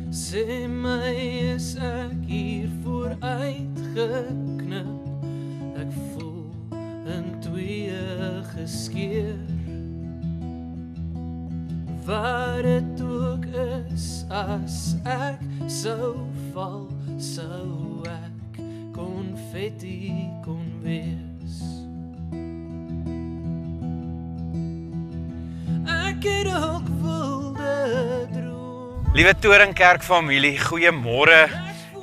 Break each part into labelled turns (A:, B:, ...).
A: Sê my, is ek hier vooruit geknip? Ek voel in twee geskeur. Waar het ook is, as ek sou val, sou ek konfetti kon wees. Ek het ook wilde droom.
B: Liewe Toringkerk familie, goeiemôre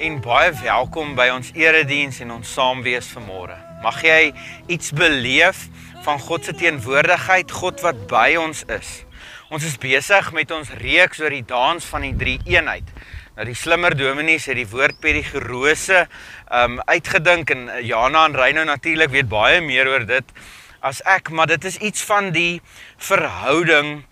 B: en baie welkom by ons erediens en ons saamwees vanmôre. Mag jy iets beleef van God se teenwoordigheid, God wat by ons is. Ons is besig met ons reeks oor die dans van die drie eenheid. Nou die slimmer dominees het die woord perigerose uitgedink en Jana en Reino natuurlik weet baie meer oor dit as ek, maar dit is iets van die verhouding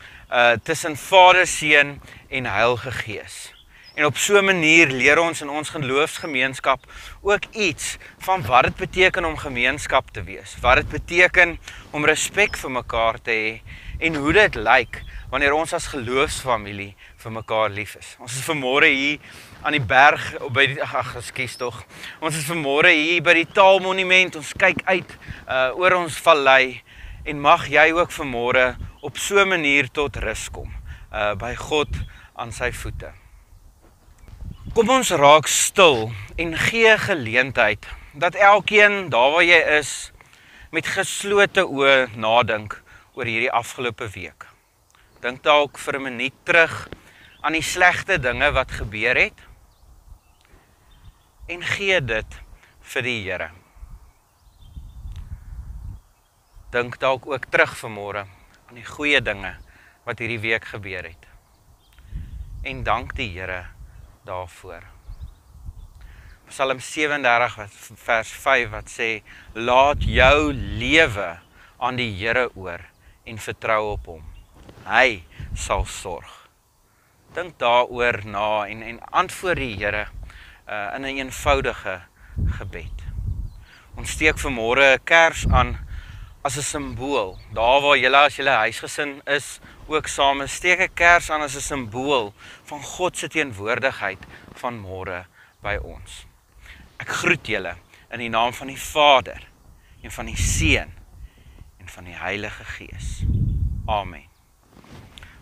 B: tussen Vader, Seun en Heilige Gees. En op so 'n manier leer ons in ons geloofsgemeenskap ook iets van wat dit beteken om gemeenskap te wees, wat dit beteken om respek vir mekaar te hê en hoe dit lyk wanneer ons as geloofsfamilie vir mekaar lief is. Ons is vanmôre hier aan die berg, ons is vanmôre hier by die Taalmonument, ons kyk uit oor ons vallei en mag jy ook vanmôre op so 'n manier tot rus kom, by God aan sy voete. Kom ons raak stil en gee geleentheid dat elkeen daar waar jy is met geslote oë nadink oor hierdie afgelope week. Dink dalk vir 'n minuut terug aan die slegte dinge wat gebeur het en gee dit vir die Here. Dink dalk ook terug vanmôre aan die goeie dinge wat hierdie week gebeur het. En dank die Here daarvoor. Psalm 37 vers 5 wat sê, laat jou lewe aan die Here oor en vertrou op hom. Hy sal sorg. Dink daaroor na en antwoord die Here in 'n eenvoudige gebed. Ons steek vanmôre 'n kers aan as 'n simbool. Daar waar julle as julle huisgesin is, ook saam steek 'n kers aan as 'n simbool van God se teenwoordigheid van môre by ons. Ek groet julle in die naam van die Vader en van die Seun en van die Heilige Gees. Amen.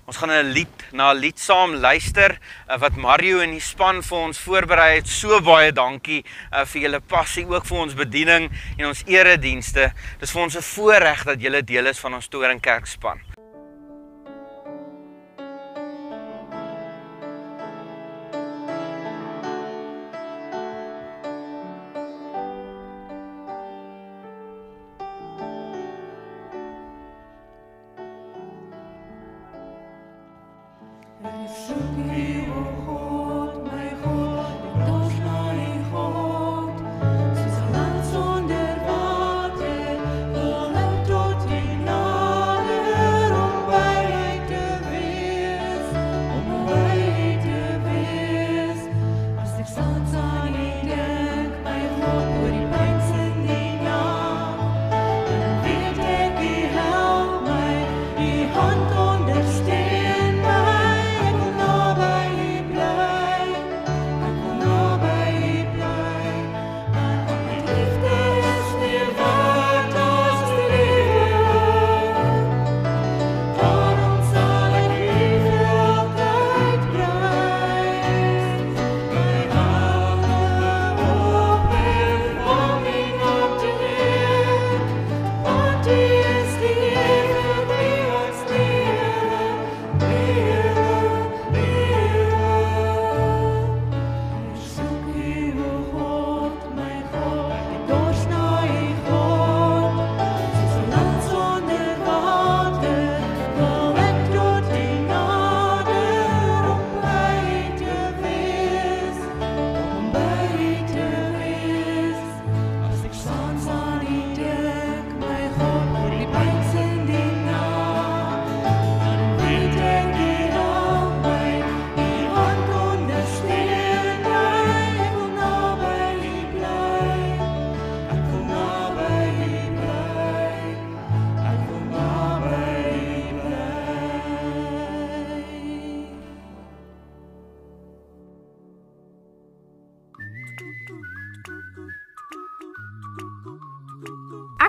B: Ons gaan na 'n lied saam luister wat Mario en die span vir ons voorberei het. So baie dankie vir julle passie, ook vir ons bediening en ons eredienste. Dis vir ons 'n voorreg dat julle deel is van ons Toringkerk span.
C: Hand ondersteun my, ek wil naby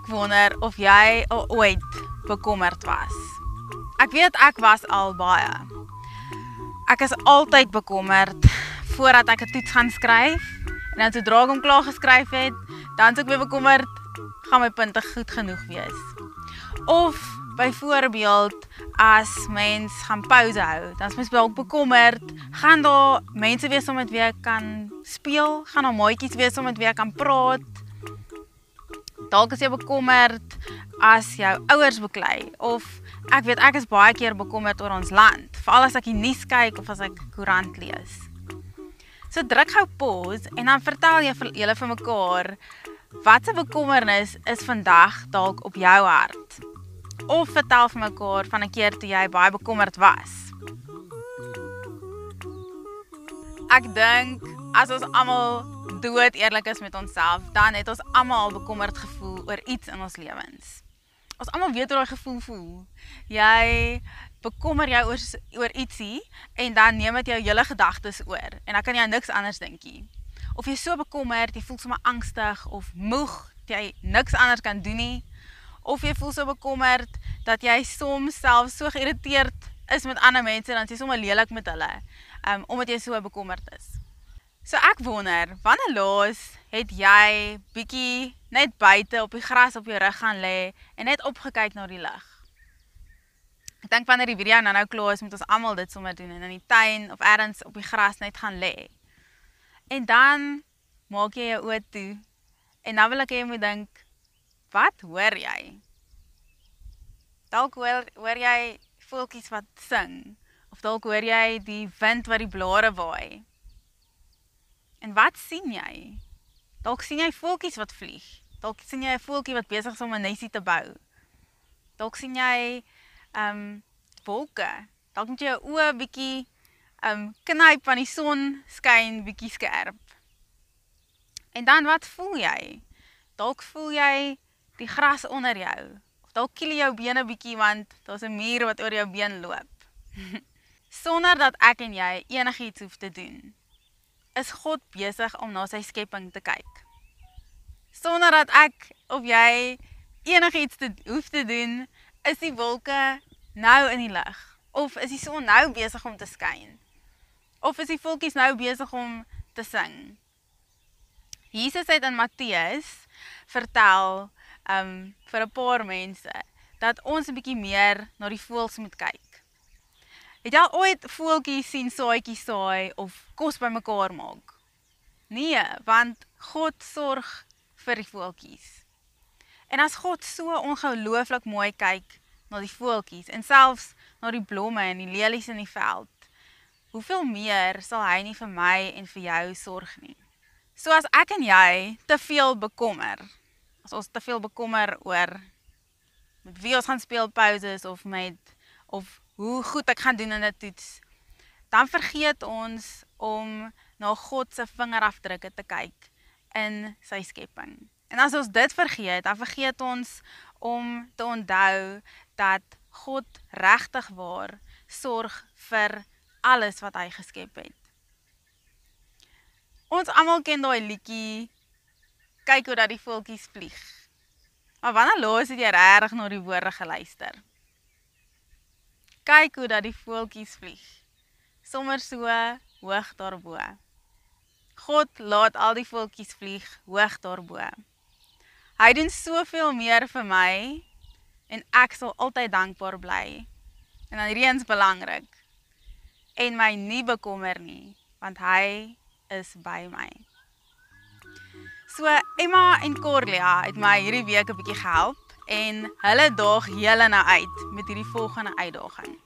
C: Ek wonder of jy al ooit bekommerd was. Ek weet ek was al baie. Ek is altyd bekommerd voordat ek 'n toets gaan skryf. En dan sodra ek hom klaar geskryf het, dan is ek weer bekommerd, gaan my punte goed genoeg wees. Of byvoorbeeld as mens gaan pause hou, dan is mens dalk bekommerd, gaan daar mense wees om met wie ek kan speel, gaan daar maatjies wees om met wie ek kan praat. Dalk is jy bekommerd as jou ouers beklei, of ek weet ek is baie keer bekommerd oor ons land, veral as ek die nuus kyk of as ek koerant lees. So druk gou pause en dan vertel julle vir mekaar wat 'n bekommernis is vandag dalk op jou hart. Of vertel vir mekaar van 'n keer toe jy baie bekommerd was. Ek dink as ons almal dood eerlik is met onsself, dan het ons almal bekommerd gevoel oor iets in ons lewens. Ons almal weet hoe daai gevoel voel. Jy bekommer jou oor ietsie en dan neem dit jou hele gedagtes oor en dan kan jy niks anders dink nie. Of jy so bekommerd, jy voel sommer angstig of moeg, dat jy niks anders kan doen nie. Of jy voel so bekommerd dat jy soms self so geïrriteerd is met ander mense en dan is jy sommer lelik met hulle, omdat jy so bekommerd is. So ek wonder, wanneer laas het jy bietjie net buite op die gras op jou rug gaan lê en net opgekyk na die lug? Ek dink wanneer die video nou klaar is, moet ons almal dit sommer doen en in die tuin of ergens op die gras net gaan lê. En dan maak jy jou oë toe en dan wil ek hê jy moet dink, wat hoor jy? Dalk hoor jy voeltjies wat sing, of dalk hoor jy die wind wat die blare waai. En wat sien jy? Dalk sien jy voeltjies wat vlieg. Dalk sien jy 'n voeltjie wat besig is om 'n nesie te bou. Dalk sien jy wolke. Dalk moet jy jou oë bietjie knyp van die son skyn bietjie skerp. En dan wat voel jy? Dalk voel jy die gras onder jou. Of dalk kiel jy jou bene bietjie want daar's 'n muur wat oor jou been loop. Sonder dat ek en jy enigiets hoef te doen, is God besig om na sy skepping te kyk. Sonder dat ek of jy enigiets hoef te doen, is die wolke nou in die lug. Of is die son nou besig om te skyn. Of is die voeltjies nou besig om te sing. Jesus het in Matteus vertel vir 'n paar mense dat ons 'n bietjie meer na die voëls moet kyk. Het jy al ooit voeltjies sien saadjies saai of kos bymekaar maak? Nee, want God sorg vir die voeltjies. En as God so ongelooflik mooi kyk na die voeltjies en selfs na die blomme en die lelies in die veld, hoeveel meer sal hy nie vir my en vir jou sorg nie? So as ek en jy te veel bekommer, as ons te veel bekommer oor met wie ons gaan speel pauses of hoe goed ek gaan doen in 'n toets, dan vergeet ons om na God se vingerafdrukke te kyk in sy skepping. En as ons dit vergeet, dan vergeet ons om te onthou dat God regtig waar sorg vir alles wat hy geskep het. Ons almal ken daai liedjie, kyk hoe dat die voeltjies vlieg. Maar wanneer laas het jy regtig na die woorde geluister? Kyk hoe dat die voeltjies vlieg, sommer so hoog daarbo. God laat al die voeltjies vlieg hoog daarbo. Hy doen soveel meer vir my en ek sal altyd dankbaar bly. En dan reeds belangrik. En my nie bekommer nie, want hy is by my. So Emma en Corlia het my hierdie week 'n bietjie gehelp en hulle daag julle nou uit met hierdie volgende uitdaging.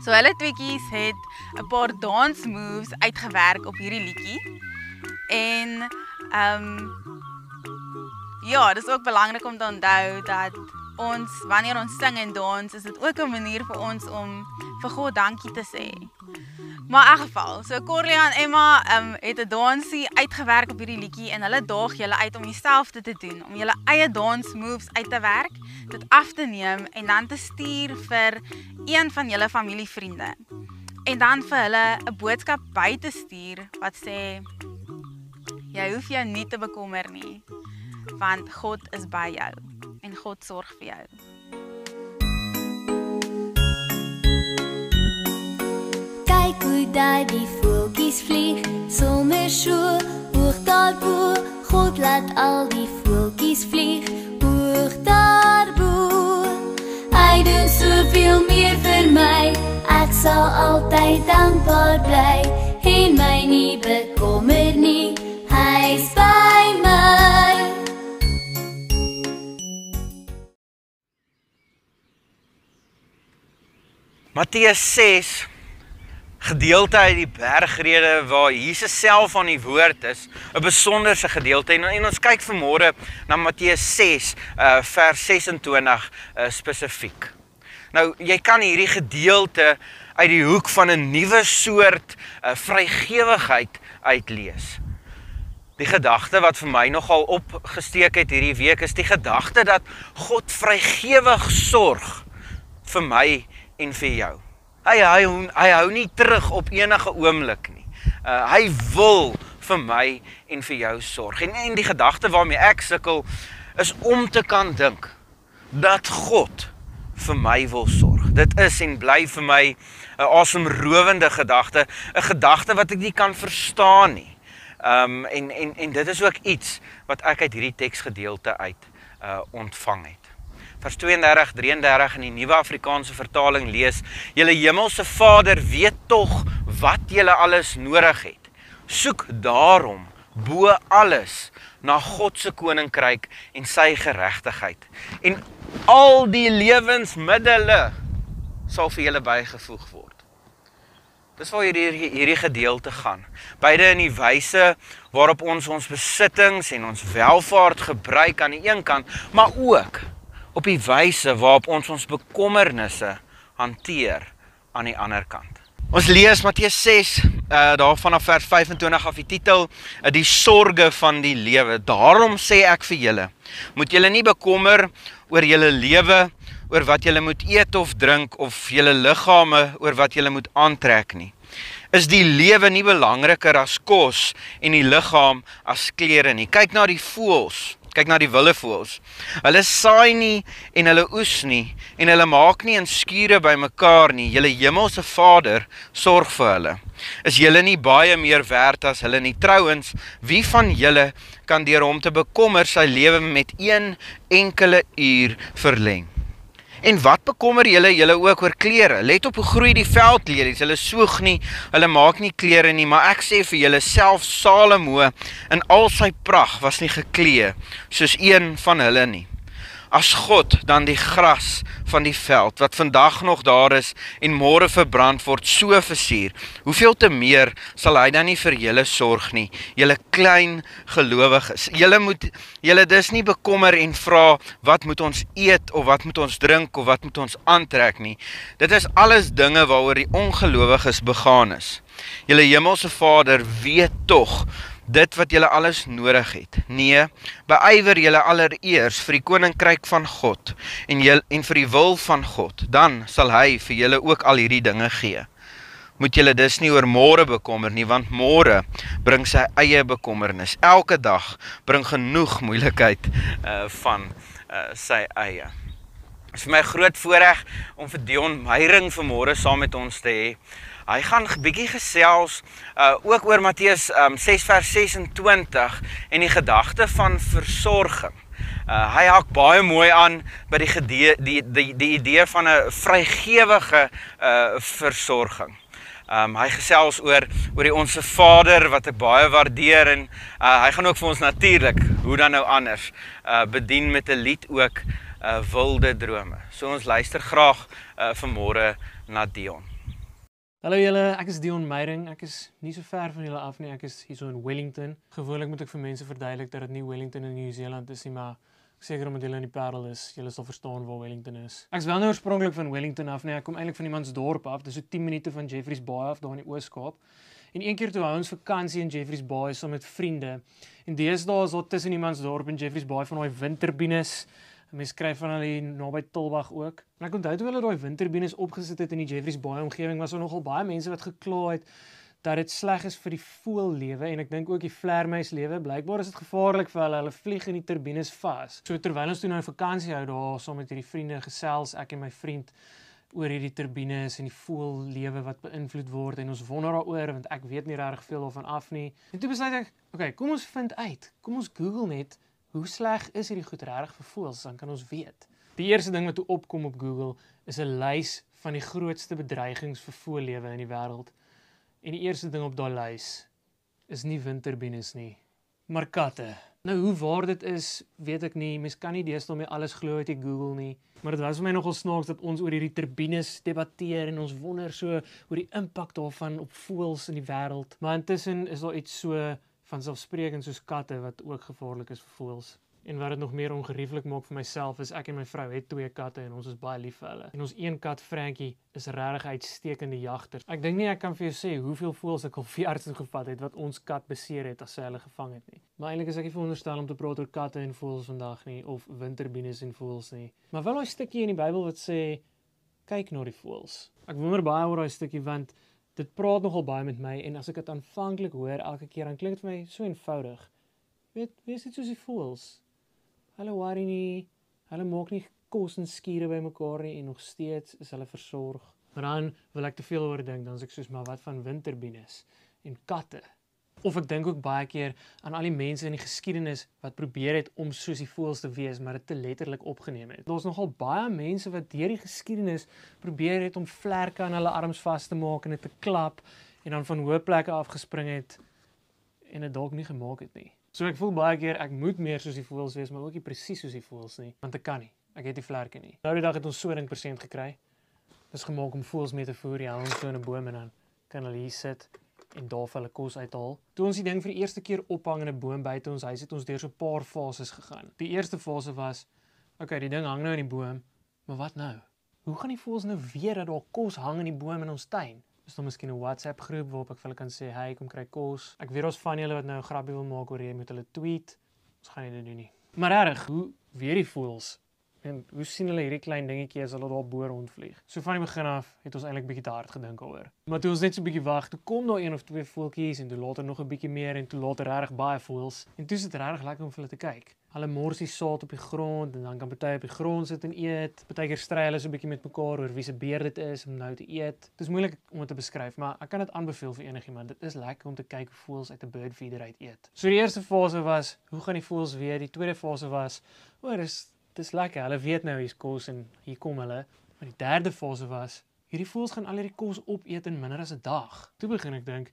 C: So hulle tweeetjies het 'n paar dance moves uitgewerk op hierdie liedjie. En ja, dis ook belangrik om te onthou dat ons, wanneer ons sing en dans, is dit ook 'n manier vir ons om vir God dankie te sê. Maar in elk geval, so Corlia en Emma het 'n dansie uitgewerk op hierdie liedjie en hulle daag julle uit om dieselfde te doen, om julle eie dance moves uit te werk, dit af te neem en dan te stuur vir een van julle familievriende. En dan vir hulle 'n boodskap by te stuur wat sê, jy hoef jou nie te bekommer nie, want God is by jou. en God sorg vir jou.
D: Kyk hoe daar die voeltjies vlieg, sommer so hoog daarbo. God laat al die voeltjies vlieg, hoog daarbo. Hy doen soveel meer vir my, ek sal altyd dankbaar bly en my nie bekommer nie, hy's by my.
B: Matteus 6, gedeelte uit die bergrede waar Jesus self aan die woord is, 'n besonderse gedeelte. En ons kyk vanmôre na Matteus 6, vers 26 spesifiek. Nou, jy kan hierdie gedeelte uit die hoek van 'n nuwe soort vrygewigheid uitlees. Die gedagte wat vir my nogal opgesteek het hierdie week is die gedagte dat God vrygewig sorg vir my en vir jou. Hy hou nie terug op enige oomblik nie. Hy wil vir my en vir jou sorg. En die gedagte waarmee ek sukkel is om te kan dink dat God vir my wil sorg. Dit is en bly vir my 'n asemrowende gedagte, 'n gedagte wat ek nie kan verstaan nie. En dit is ook iets wat ek uit hierdie teksgedeelte uit ontvang het. Vers 32, 33 in die Nuwe Afrikaanse vertaling lees: Julle hemelse Vader weet tog wat julle alles nodig het. Soek daarom bo alles na God se koninkryk en sy geregtigheid. En al die lewensmiddele sal vir julle bygevoeg word. Dis waar hierdie gedeelte gaan. Beide in die wyse waarop ons besittings en ons welvaart gebruik aan die een kant, maar ook op die wyse waarop ons bekommernisse hanteer aan die ander kant. Ons lees Matteus 6, daar vanaf vers 25 af die titel, die sorge van die lewe. Daarom sê ek vir julle, moet julle nie bekommer oor julle lewe, oor wat julle moet eet of drink, of julle liggame oor wat julle moet aantrek nie. Is die lewe nie belangriker as kos en die liggaam as klere nie? Kyk na die voëls. Kyk na die wilde voëls. Hulle saai nie en hulle oes nie en hulle maak nie in skure bymekaar nie. Julle hemelse Vader sorg vir hulle. Is julle nie baie meer werd as hulle nie? Trouwens, wie van julle kan deur hom te bekommer sy lewe met 1 enkele uur verleng? En wat bekommer julle ook oor klere? Let op hoe groei die veldlelies, hulle soeg nie, hulle maak nie klere nie, maar ek sê vir julle, self Salomo in al sy pragt was nie geklee, soos een van hulle nie. As God dan die gras van die veld, wat vandag nog daar is en môre verbrand word, so versier, hoeveel te meer sal hy dan nie vir julle sorg nie, julle klein gelowiges. Julle dis nie bekommer en vra, wat moet ons eet, of wat moet ons drink, of wat moet ons aantrek nie. Dit is alles dinge waaroor die ongelowiges begaan is. Julle hemelse Vader weet tog dit wat julle alles nodig het. Nee, beywer julle allereers vir die koninkryk van God en vir die wil van God, dan sal hy vir julle ook al hierdie dinge gee. Moet julle dus nie oor môre bekommer nie, want môre bring sy eie bekommernis. Elke dag bring genoeg moeilikheid van sy eie. Het is vir my 'n groot voorreg om vir Dion Meyring vanmôre saam met ons te hê. Hy gaan 'n bietjie gesels ook oor Matteus 6 vers 26 en die gedagte van versorging. Hy hak baie mooi aan by die idee van 'n vrygewige versorging. Hy gesels oor die Onse Vader wat ek baie waardeer en hy gaan ook vir ons natuurlik, hoe dan nou anders, bedien met 'n lied ook, wilde drome. So ons luister graag vanmôre na Dion.
A: Hallo julle, ek is Dion Meyring. Ek is nie so ver van julle af nie. Ek is hier so in Wellington. Gewoonlik moet ek vir mense verduidelik dat dit nie Wellington in Nieu-Seeland is nie, maar seker omdat julle in die Parel is, julle sal verstaan waar Wellington is. Ek is wel nou oorspronklik van Wellington af nie. Ek kom eintlik van Imansdorp af. Dis so 10 minute van Jeffreys Bay af, daar in die Oos-Kaap. En een keer toe hou ons vakansie in Jeffreys Bay saam met vriende. En deesdae is daar tussen Imansdorp en Jeffreys Bay van daai windturbines. Mens skryf van hulle naby Tulbag ook. En ek onthou toe hulle daai windturbines opgesit het in die Jeffreys Bay omgewing, was daar nogal baie mense wat gekla het dat dit sleg is vir die voëllewe en ek dink ook die vleermuislewe. Blykbaar is dit gevaarlik vir hulle. Hulle vlieg in die turbines vas. So terwyl ons toe nou 'n vakansie hou daar saam met hierdie vriende gesels, ek en my vriend oor hierdie turbines en die voëllewe wat beïnvloed word en ons wonder daaroor want ek weet nie regtig veel daarvan af nie. En toe besluit ek, okay, kom ons vind uit. Kom ons Google net hoe sleg is hierdie goed regtig vir voëls, dan kan ons weet. Die eerste ding wat toe opkom op Google is 'n lys van die grootste bedreigings vir voëllewe in die wêreld. En die eerste ding op daai lys is nie windturbines nie, maar katte. Nou hoe waar dit is, weet ek nie. Mens kan nie deesdae meer alles glo uit die Google nie. Maar dit was vir my nogal snaaks dat ons oor hierdie turbines debatteer en ons wonder so oor die impak daarvan op voëls in die wêreld. Maar intussen is daar iets so vanselfsprekend soos katte wat ook gevaarlik is vir voëls. En wat dit nog meer ongerieflik maak vir myself is ek en my vrou het 2 katte en ons is baie lief vir hulle. En ons een kat, Frankie, is regtig uitstekende jagter. Ek dink nie ek kan vir jou sê hoeveel voëls ek al veearts toe gevat het wat ons kat beseer het as sy hulle gevang het nie. Maar eintlik is ek nie veronderstel om te praat oor katte en voëls vandag nie of windturbines en voëls nie. Maar wel daai stukkie in die Bybel wat sê kyk na die voëls. Ek wonder baie oor daai stukkie want dit praat nogal baie met my en as ek dit aanvanklik hoor elke keer dan klink dit vir my so eenvoudig. Wees net soos die voëls. Hulle worry nie, hulle maak nie kos en skure by mekaar nie en nog steeds is hulle versorg. Maar dan wil ek te veel oor dink, dan is ek soos maar wat van windturbines en katte. Of ek dink ook baie keer aan al die mense in die geskiedenis wat probeer het om soos die voëls te wees, maar dit te letterlik opgeneem het. Daar's nogal baie mense wat deur die geskiedenis probeer het om vlerke aan hulle arms vas te maak en dit te klap en dan van hoë plekke afgespring het en dit dalk nie gemaak het nie. So ek voel baie keer ek moet meer soos die voëls wees, maar ook nie presies soos die voëls nie, want ek kan nie. Ek het die vlerke nie. Nou die dag het ons so 'n ding% gekry. Dis gemaak om voëls mee te voer, ja, ons so in 'n boom en dan kan hulle hier sit en daar vir hulle kos uithaal. Toe ons die ding vir die eerste keer ophang in 'n boom buite ons huis het ons deur so 'n paar fases gegaan. Die eerste fase was, okay, die ding hang nou in die boom, maar wat nou? Hoe gaan die voëls nou weet dat daar kos hang in die boom in ons tuin? Is daar miskien 'n WhatsApp groep waarop ek vir hulle kan sê, hey, kom kry kos. Ek weet daar's van julle wat nou 'n grappie wil maak oor jy moet hulle tweet. Ons gaan nie dit doen nie. Maar regtig, hoe weet die voëls? En hoe sien hulle hierdie klein dingetjie as hulle daar bo rondvlieg? So van die begin af het ons eintlik bietjie te hard gedink daaroor. Maar toe ons net so 'n bietjie wag, toe kom daar 1 of 2 voeltjies en toe later nog 'n bietjie meer en toe later regtig baie voëls. En toe is dit regtig lekker om vir hulle te kyk. Hulle mors die saad op die grond en dan kan party op die grond sit en eet. Partykeer stry hulle so 'n bietjie met mekaar oor wie se beer dit is om nou te eet. Dit is moeilik om dit te beskryf, maar ek kan dit aanbeveel vir enigiemand. Dit is lekker om te kyk hoe voëls uit 'n bird feeder uit eet. So die eerste fase was, hoe gaan die voëls weet? Die tweede fase was, dis lekker. Hulle weet nou hier's kos en hier kom hulle. Maar die derde fase was, hierdie voëls gaan al hierdie kos opeet in minder as 'n dag. Toe begin ek dink,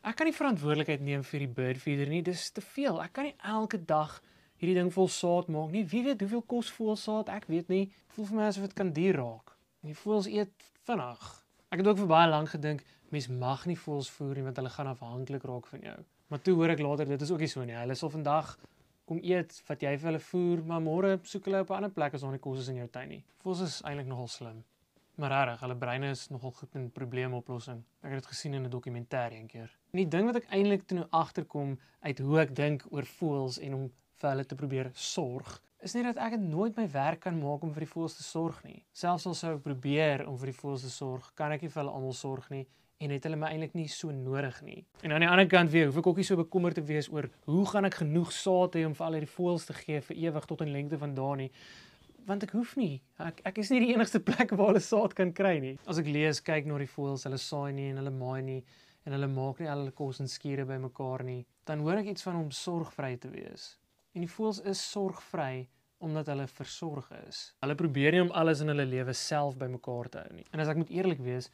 A: ek kan nie verantwoordelikheid neem vir die bird feeder nie. Dis te veel. Ek kan nie elke dag hierdie ding vol saad maak nie. Wie weet hoeveel kos voëlsaad? Ek weet nie. Dit voel vir my asof dit kan duur raak. En die voëls eet vinnig. Ek het ook vir baie lank gedink, mens mag nie voëls voer nie want hulle gaan afhanklik raak van jou. Maar toe hoor ek later dit is ook nie so nie. Hulle sal vandag kom eet wat jy vir hulle voer, maar môre soek hulle op 'n ander plek as daar nie kos is in jou tuin nie. Voëls is eintlik nogal slim. Maar regtig, hulle breine is nogal goed in probleemoplossing. Ek het dit gesien in 'n dokumentêr eendag. En die ding wat ek eintlik toe nou agterkom uit hoe ek dink oor voëls en om vir hulle te probeer sorg, is net dat ek dit nooit my werk kan maak om vir die voëls te sorg nie. Selfs al sou ek probeer om vir die voëls te sorg, kan ek nie vir hulle almal sorg nie en het hulle my eintlik nie so nodig nie. En aan die ander kant weer, hoef ek ook nie so bekommerd te wees oor hoe gaan ek genoeg saad hê om vir al hierdie voëls te gee vir ewig tot in lengte van dae nie. Want ek hoef nie. Ek is nie die enigste plek waar hulle saad kan kry nie. As ek lees, kyk na die voëls, hulle saai nie en hulle maai nie en hulle maak nie al hulle kos en skure by mekaar nie, dan hoor ek iets van om sorgvry te wees. En die voëls is sorgvry omdat hulle versorg is. Hulle probeer nie om alles in hulle lewe self bymekaar te hou nie. En as ek moet eerlik wees,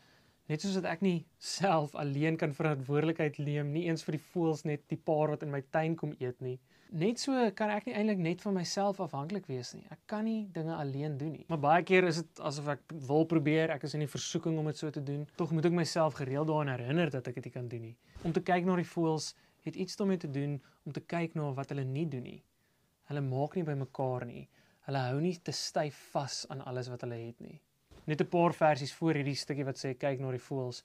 A: net soos dat ek nie self alleen kan verantwoordelikheid neem, nie eens vir die voëls net die paar wat in my tuin kom eet nie. Net so kan ek nie eintlik net van myself afhanklik wees nie. Ek kan nie dinge alleen doen nie. Maar baie keer is dit asof ek wil probeer, ek is in die versoeking om dit so te doen. Tog moet ek myself gereeld daaraan herinner dat ek dit nie kan doen nie. Om te kyk na die voëls het iets daarmee te doen om te kyk na wat hulle nie doen nie. Hulle maak nie by mekaar nie. Hulle hou nie te styf vas aan alles wat hulle het nie. Net 'n paar versies voor hierdie stukkie wat sê kyk na die voëls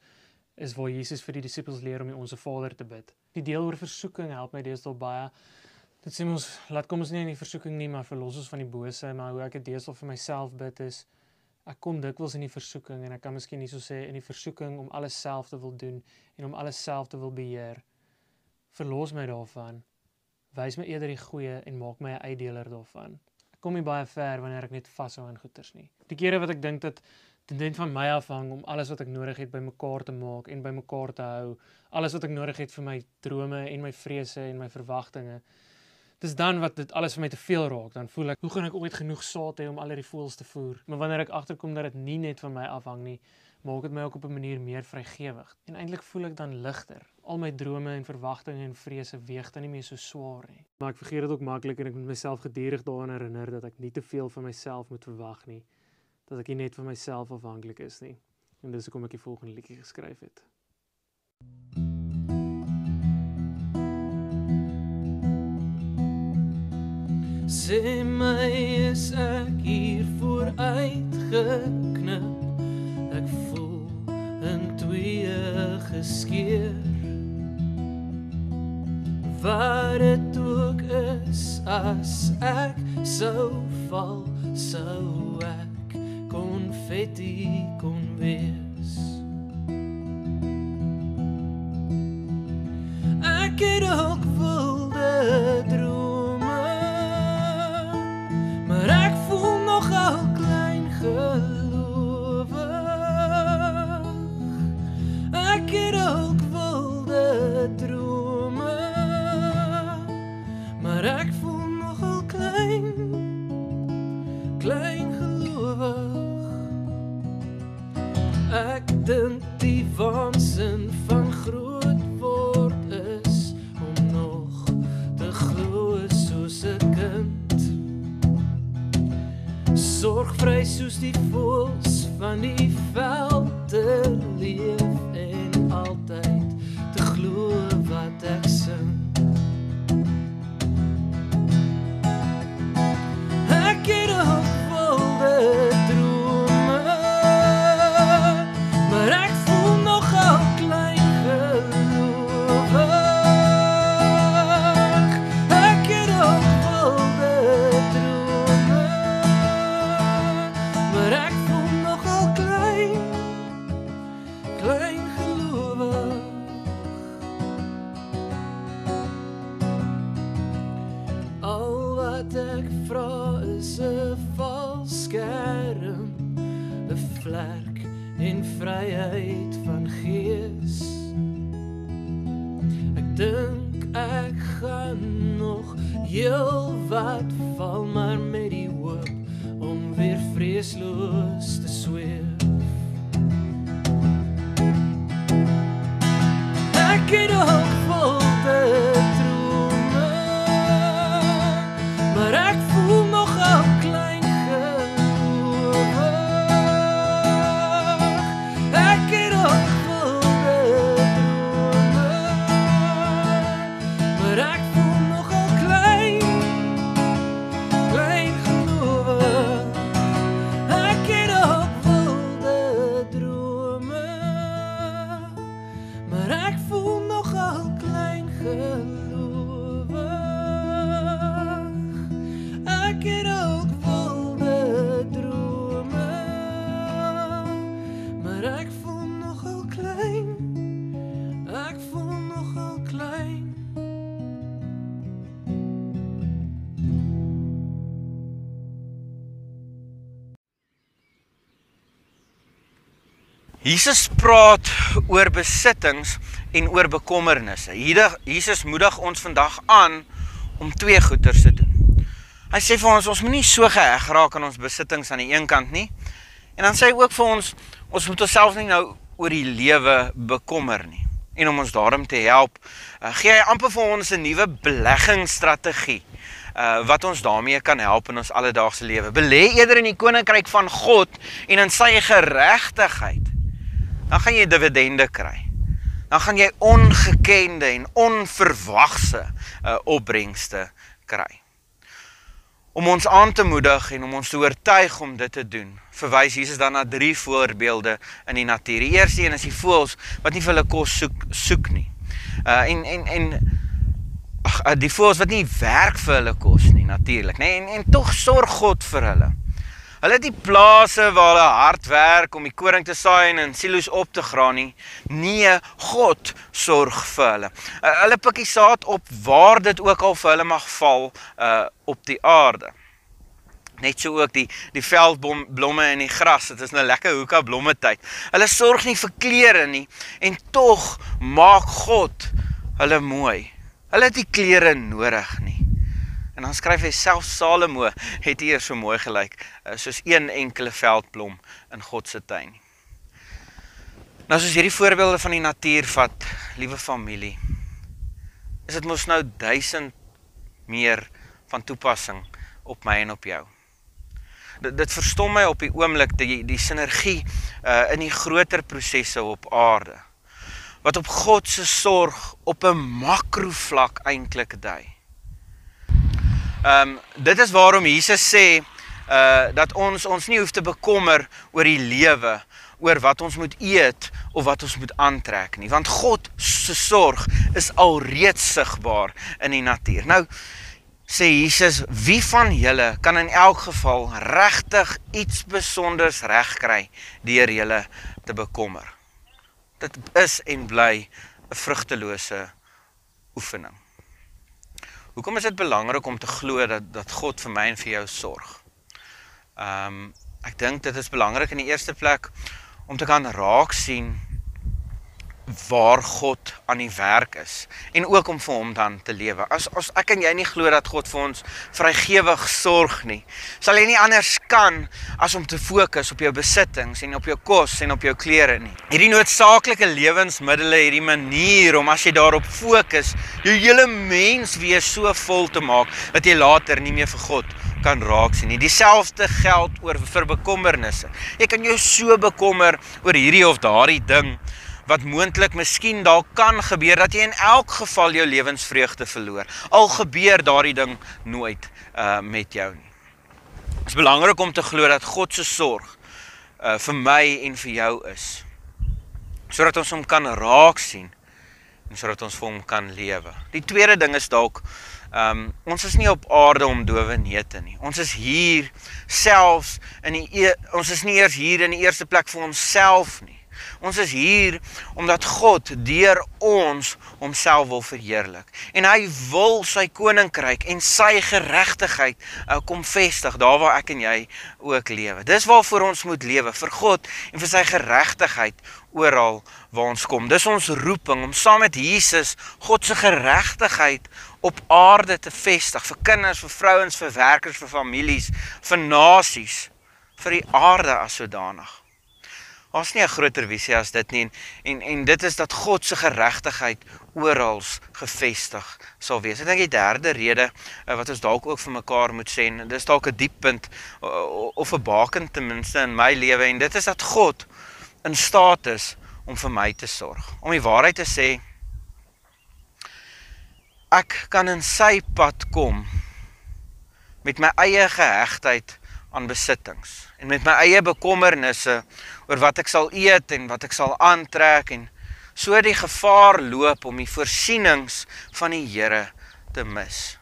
A: is waar Jesus vir die disippels leer om die Onse Vader te bid. Die deel oor versoeking help my deesdae baie. Dit sê ons laat kom ons nie in die versoeking nie, maar verlos ons van die bose, maar hoe ek dit deesdae vir myself bid is Ek kom dikwels in die versoeking en ek kan miskien nie so sê in die versoeking om alles self te wil doen en om alles self te wil beheer. Verlos my daarvan. Wys my eerder die goeie en maak my 'n uitdeler daarvan. Ek kom nie baie ver wanneer ek net vashou aan goeders nie. Die kere wat ek dink dat dit net van my afhang om alles wat ek nodig het bymekaar te maak en bymekaar te hou, alles wat ek nodig het vir my drome en my vrese en my verwagtinge. Dis dan wat dit alles vir my te veel raak, dan voel ek, hoe gaan ek ooit genoeg saad hê om al die voëls te voer? Maar wanneer ek agterkom dat dit nie net van my afhang nie, maak dit my ook op 'n manier meer vrygewig. En eintlik voel ek dan ligter. Al my drome en verwagtinge en vrese weeg dan nie meer so swaar nie. Maar ek vergeet dit ook maklik en ek moet myself gedurig daaraan herinner dat ek nie te veel van myself moet verwag nie. Dat ek nie net van myself afhanklik is nie. En dis hoekom ek die volgende liedjie geskryf het.
E: Sê my, is ek hier vooruit geknip? Ek voel in twee geskeur. Waar dit ook is, as ek sou val, sou ek konfetti kon wees. Ek het ook wilde drome, maar ek voel nogal klein gelowig. Ek het ook wilde drome, maar ek voel nogal klein gelowig. Ek dink die waansin van groot word is om nog te glo soos 'n kind. Sorgvry soos die voëls van die veld te leef en altyd te glo wat ek sing. Ek het ook wilde drome, maar ek voel nogal klein gelowig. Ek het ook wilde drome, maar ek voel nogal klein gelowig. Al wat ek vra is 'n valskerm, 'n vlek en vryheid van gees. Ek dink ek gaan nog heel wat val, maar met die hoop om weer vreesloos te sweef. Ek het ook wilde drome, maar ek voel nogal klein gelowig. Ek het ook wilde drome, maar ek voel nogal klein gelowig. Ek het ook wilde drome, maar ek voel nogal klein gelowig. Ek het ook wilde drome, maar ek voel nogal klein. Ek voel nogal klein.
B: Jesus praat oor besittings en oor bekommernisse. Jesus moedig ons vandag aan om twee goeders te doen. Hy sê vir ons moet nie so geheg raak aan ons besittings aan die een kant nie. En dan sê hy ook vir ons moet onsself nie nou oor die lewe bekommer nie. En om ons daarom te help, gee hy amper vir ons 'n nuwe beleggingsstrategie. Wat ons daarmee kan help in ons alledaagse lewe. Belê eerder in die koninkryk van God en in sy geregtigheid. Dan gaan jy dividende kry. Dan gaan jy ongekende en onverwagse opbrengste kry. Om ons aan te moedig en om ons te oortuig om dit te doen, verwys Jesus dan na 3 voorbeelde in die natuur. Die eerste een is die voëls wat nie vir hulle kos soek nie. Die voëls wat nie werk vir hulle kos nie, natuurlik, nee, en tog sorg God vir hulle. Hulle het die plase waar hulle hard werk om die koring te saai en silo's op te graan nie. Nee, God sorg vir hulle. Hulle pik die saad op waar dit ook al vir hulle mag val op die aarde. Net so ook die veldblomme en die gras, dit is nou lekker hoeka blomme tyd. Hulle sorg nie vir klere nie, en tog maak God hulle mooi. Hulle het die klere nodig nie. En dan skryf hy self Salomo, het hier so mooi gelyk, soos een enkele veldblom in God se tuin. Nou soos hierdie voorbeelde van die natuur vat, liewe familie, is dit mos nou 1000 meer van toepassing op my en op jou. Dit verstom my op die oomblik die sinergie in die groter prosesse op aarde, wat op God se sorg op 'n makrovlak eintlik dui. Dit is waarom Jesus sê dat ons nie hoef te bekommer oor die lewe, oor wat ons moet eet of wat ons moet aantrek nie, want God se sorg is alreeds sigbaar in die natuur. Nou sê Jesus, wie van julle kan in elk geval regtig iets besonders reg kry deur julle te bekommer? Dit is en bly 'n vrugtelose oefening. Hoekom is dit belangrik om te glo dat God vir my en vir jou sorg? Ek dink dit is belangrik in die eerste plek om te kan raak sien waar God aan die werk is, en ook om vir hom dan te lewe. As ek en jy nie glo dat God vir ons vrygewig sorg nie, sal jy nie anders kan as om te fokus op jou besittings en op jou kos en op jou klere nie. Hierdie noodsaaklike lewensmiddele, hierdie manier om as jy daarop fokus, jou hele mens wees so vol te maak, dat jy later nie meer vir God kan raak sien nie. Dieselfde geld vir bekommernisse. Jy kan jou so bekommer oor hierdie of daardie ding, wat moontlik miskien dalk kan gebeur, dat jy in elk geval jou lewensvreugde verloor. Al gebeur daardie ding nooit met jou nie. Het is belangrik om te glo dat God se sorg vir my en vir jou is, sodat ons hom kan raak sien, en sodat ons vir hom kan lewe. Die tweede ding is dalk, ons is nie op aarde om dowe neute nie. Ons is hier selfs, ons is nie eers hier in die eerste plek vir onsself nie. Ons is hier omdat God deur ons homself wil verheerlik. En hy wil sy koninkryk en sy geregtigheid kom vestig, daar waar ek en jy ook lewe. Dis waarvoor ons moet lewe, vir God en vir sy geregtigheid oral waar ons kom. Dis ons roeping om saam met Jesus God se geregtigheid op aarde te vestig, vir kinders, vir vrouens, vir werkers, vir families, vir nasies, vir die aarde as sodanig. Ons nie 'n groter visie as dit nie, en dit is dat God se geregtigheid oral gevestig sal wees. Ek dink die derde rede wat ons dalk ook vir mekaar moet sê, en dis dalk 'n dieppunt of 'n baken ten minste in my lewe, en dit is dat God in staat is om vir my te sorg. Om die waarheid te sê, ek kan in sy pad kom met my eie gehegtheid aan besittings, en met my eie bekommernisse oor wat ek sal eet en wat ek sal aantrek, en so die gevaar loop om die voorsienings van die Here te mis.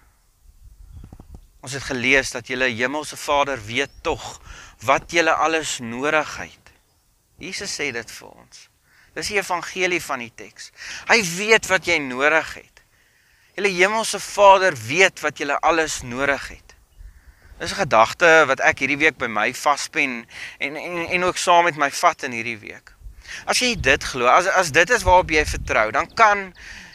B: Ons het gelees dat julle hemelse Vader weet tog wat julle alles nodig het. Jesus sê dit vir ons. Dis die evangelie van die teks. Hy weet wat jy nodig het. Julle hemelse Vader weet wat julle alles nodig het. Dis 'n gedagte wat ek hierdie week by my vaspen en ook saam met my vat in hierdie week. As jy dit glo, as dit is waarop jy vertrou, dan kan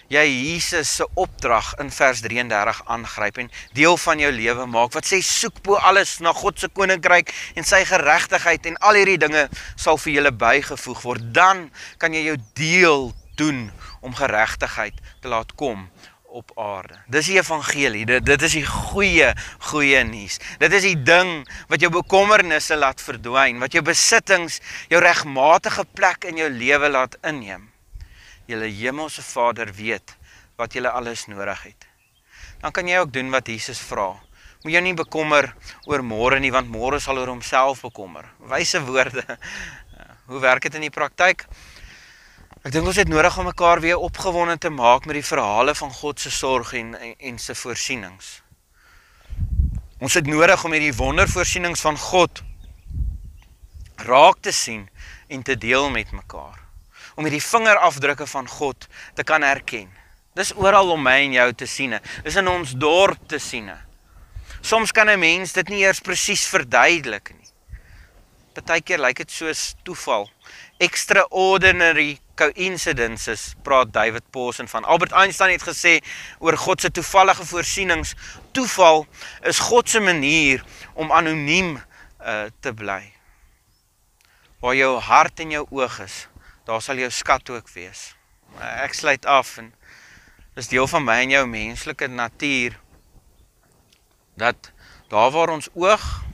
B: jy Jesus se opdrag in vers 33 aangryp en deel van jou lewe maak, wat sê soek bo alles na God se koninkryk en sy geregtigheid, en al hierdie dinge sal vir julle bygevoeg word. Dan kan jy jou deel doen om geregtigheid te laat kom op aarde. Dis die evangelie, dit is die goeie nuus. Dit is die ding wat jou bekommernisse laat verdwyn, wat jou besittings, jou regmatige plek in jou lewe laat inneem. Julle hemelse Vader weet wat julle alles nodig het. Dan kan jy ook doen wat Jesus vra. Moet jou nie bekommer oor môre nie, want môre sal oor homself bekommer. Wyse woorde. Hoe werk dit in die praktyk? Ek dink ons het nodig om mekaar weer opgewonde te maak met die verhale van God se sorg en sy voorsienings. Ons het nodig om hierdie wondervoorsiening van God raak te sien en te deel met mekaar. Om hierdie vingerafdrukke van God te kan herken. Dis oral om my en jou te sien. Dis in ons dorp te sien. Soms kan 'n mens dit nie eers presies verduidelik nie. Partykeer lyk dit soos toeval. Extraordinary coincidences, praat David Pawson van. Albert Einstein het gesê oor God se toevallige voorsienings, toeval is God se manier om anoniem te bly. Waar jou hart en jou oog is, daar sal jou skat ook wees. Ek sluit af en dis deel van my en jou menslike natuur, dat daar waar ons oog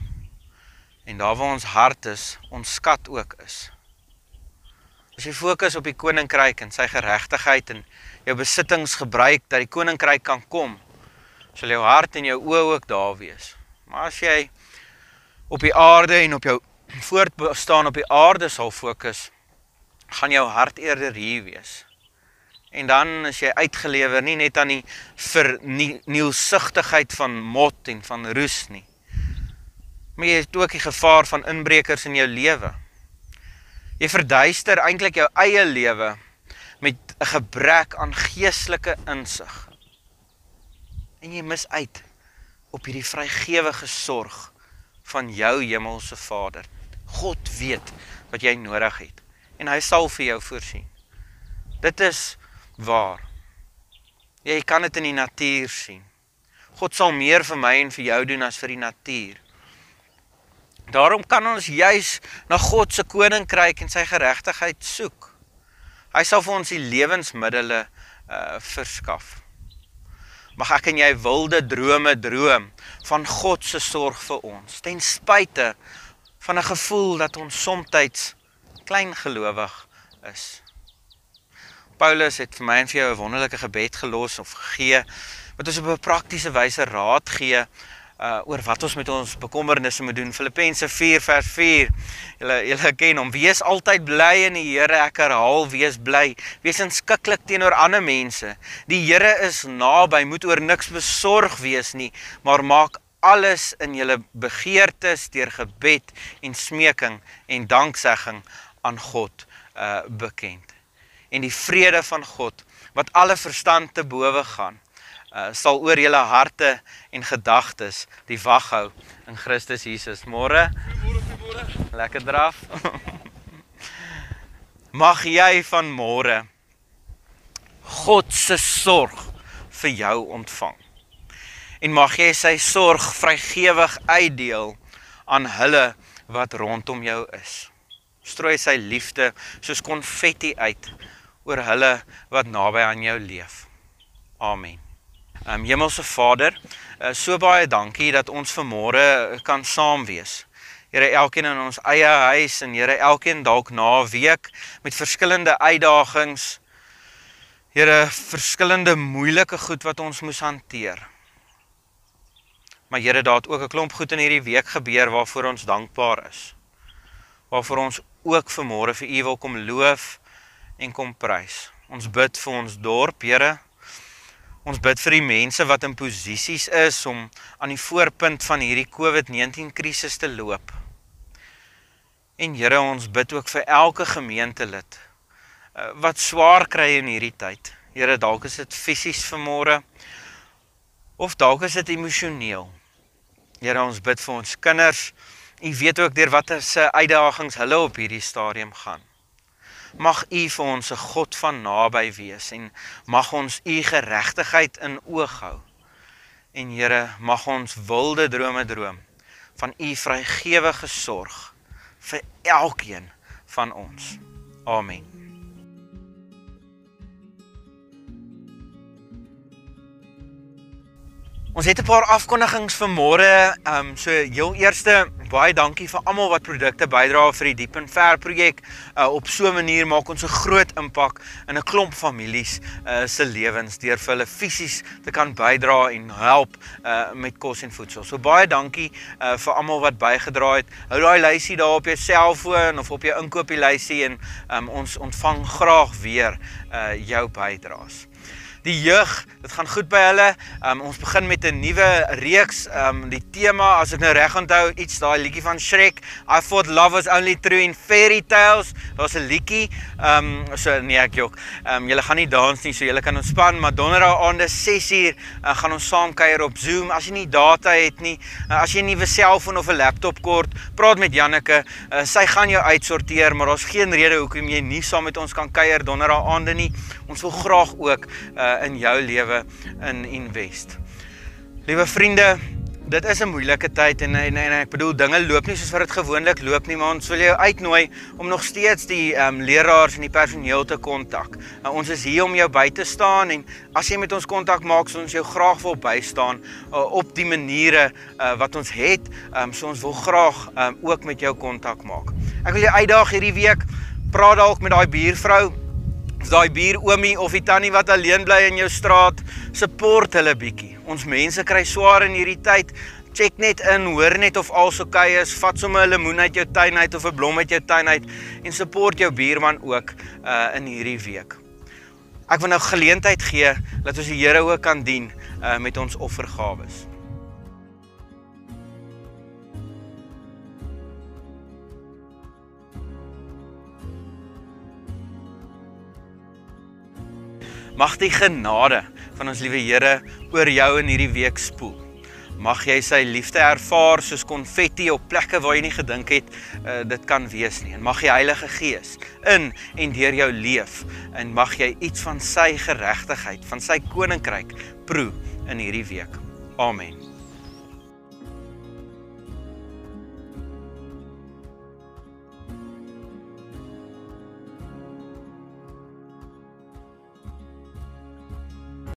B: en daar waar ons hart is, ons skat ook is. As jy fokus op die koninkryk en sy geregtigheid en jou besittings gebruik, dat die koninkryk kan kom, sal jou hart en jou oë ook daar wees. Maar as jy op die aarde en op jou voortbestaan op die aarde sal fokus, gaan jou hart eerder hier wees. En dan is jy uitgelewer nie net aan die vernielsigtigheid van mot en van roes nie, maar jy het ook die gevaar van inbrekers in jou lewe. Jy verduister eintlik jou eie lewe met 'n gebrek aan geestelike insig. En jy mis uit op hierdie vrygewige sorg van jou hemelse Vader. God weet wat jy nodig het en hy sal vir jou voorsien. Dit is waar. Jy kan dit in die natuur sien. God sal meer vir my en vir jou doen as vir die natuur. Daarom kan ons juis na God se koninkryk en sy geregtigheid soek. Hy sal vir ons die lewensmiddele verskaf. Mag ek en jy wilde drome droom van God se sorg vir ons, ten spyte van 'n gevoel dat ons soms kleingelowig is. Paulus het vir my en vir jou 'n wonderlike gebed gelos of gegee, wat ons op 'n praktiese wyse raad gee oor wat ons met ons bekommernisse moet doen. Filippense 4 vers 4, julle ken hom, wees altyd bly in die Here, ek herhaal, wees bly, wees inskikkelik teenoor ander mense, die Here is naby, moet oor niks besorg wees nie, maar maak alles in julle begeertes deur gebed en smeking en danksegging aan God bekend. En die vrede van God, wat alle verstand te bowe gaan, sal oor julle harte en gedagtes die wag hou in Christus Jesus. Môre? Lekker draf. Mag jy van môre God se sorg vir jou ontvang. En mag jy sy sorg vrygewig uitdeel aan hulle wat rondom jou is. Strooi sy liefde soos konfetti uit oor hulle wat naby aan jou leef. Amen. Hemelse Vader, so baie dankie dat ons vanmôre kan saam wees. Here, elkeen in ons eie huis en Here, elkeen dalk na 'n week met verskillende uitdagings. Here, verskillende moeilike goed wat ons moes hanteer. Maar Here, daar het ook 'n klomp goed in hierdie week gebeur waarvoor ons dankbaar is. Waarvoor ons ook vanmôre vir U wil kom loof en kom prys. Ons bid vir ons dorp, Here. Ons bid vir die mense wat in posisies is om aan die voorpunt van hierdie COVID-19 krisis te loop. En Here, ons bid ook vir elke gemeentelid wat swaar kry in hierdie tyd. Here, dalk is dit fisies vanmôre of dalk is dit emosioneel. Here, ons bid vir ons kinders. U weet ook deur watter se uitdagings hulle op hierdie stadium gaan. Mag U vir ons 'n God van naby wees en mag ons U geregtigheid in oog hou. En Here, mag ons wilde drome droom van U vrygewige sorg vir elkeen van ons. Amen. Ons het 'n paar afkondigings vanmôre. So heel eerste, baie dankie vir almal wat produkte bydra vir die Diep en Ver projek. Op so 'n manier maak ons 'n groot impak in 'n klomp families se lewens deur vir hulle fisies te kan bydra en help met kos en voedsel. So baie dankie vir almal wat bygedra het. Hou daai lysie daar op jou selfoon of op jou inkopieslysie en ons ontvang graag weer jou bydraes. Die jeug, dit gaan goed by hulle. Ons begin met 'n nuwe reeks. Die tema, as ek nou reg onthou, iets daai liedjie van Shrek. I thought love was only true in fairy tales. Daar's 'n liedjie. So nee, ek jok. Julle gaan nie dans nie, so julle kan ontspan, maar donderdag aande 6uur gaan ons saam kuier op Zoom. As jy nie data het nie, as jy 'n nuwe selfoon of 'n laptop kort, praat met Janneke. Sy gaan jou uitsorteer, maar daar's geen rede hoekom jy nie saam met ons kan kuier donderdag aande nie. Ons wil graag ook in jou lewe invest. Liewe vriende, dit is 'n moeilike tyd en ek bedoel dinge loop nie soos wat dit gewoonlik loop nie, maar ons wil jou uitnooi om nog steeds die leraars en die personeel te kontak. Ons is hier om jou by te staan en as jy met ons kontak maak, sal ons jou graag wil bystaan op die maniere wat ons het. So ons wil graag ook met jou kontak maak. Ek wil jou uitdaag hierdie week, praat dalk met daai buurvrou, daai buuroomie of die tannie wat alleen bly in jou straat, support hulle bietjie. Ons mense kry swaar in hierdie tyd. Check net in, hoor net of alles oukei is, vat sommer 'n lemoen uit jou tuin uit of 'n blom uit jou tuin uit en support jou buurman ook in hierdie week. Ek wil nou geleentheid gee dat ons die Here ook kan dien met ons offergawes. Mag die genade van ons liewe Here oor jou in hierdie week spoel. Mag jy sy liefde ervaar soos konfetti op plekke waar jy nie gedink het dit kan wees nie. En mag die Heilige Gees in en deur jou leef. En mag jy iets van sy geregtigheid, van sy koninkryk proe in hierdie week. Amen.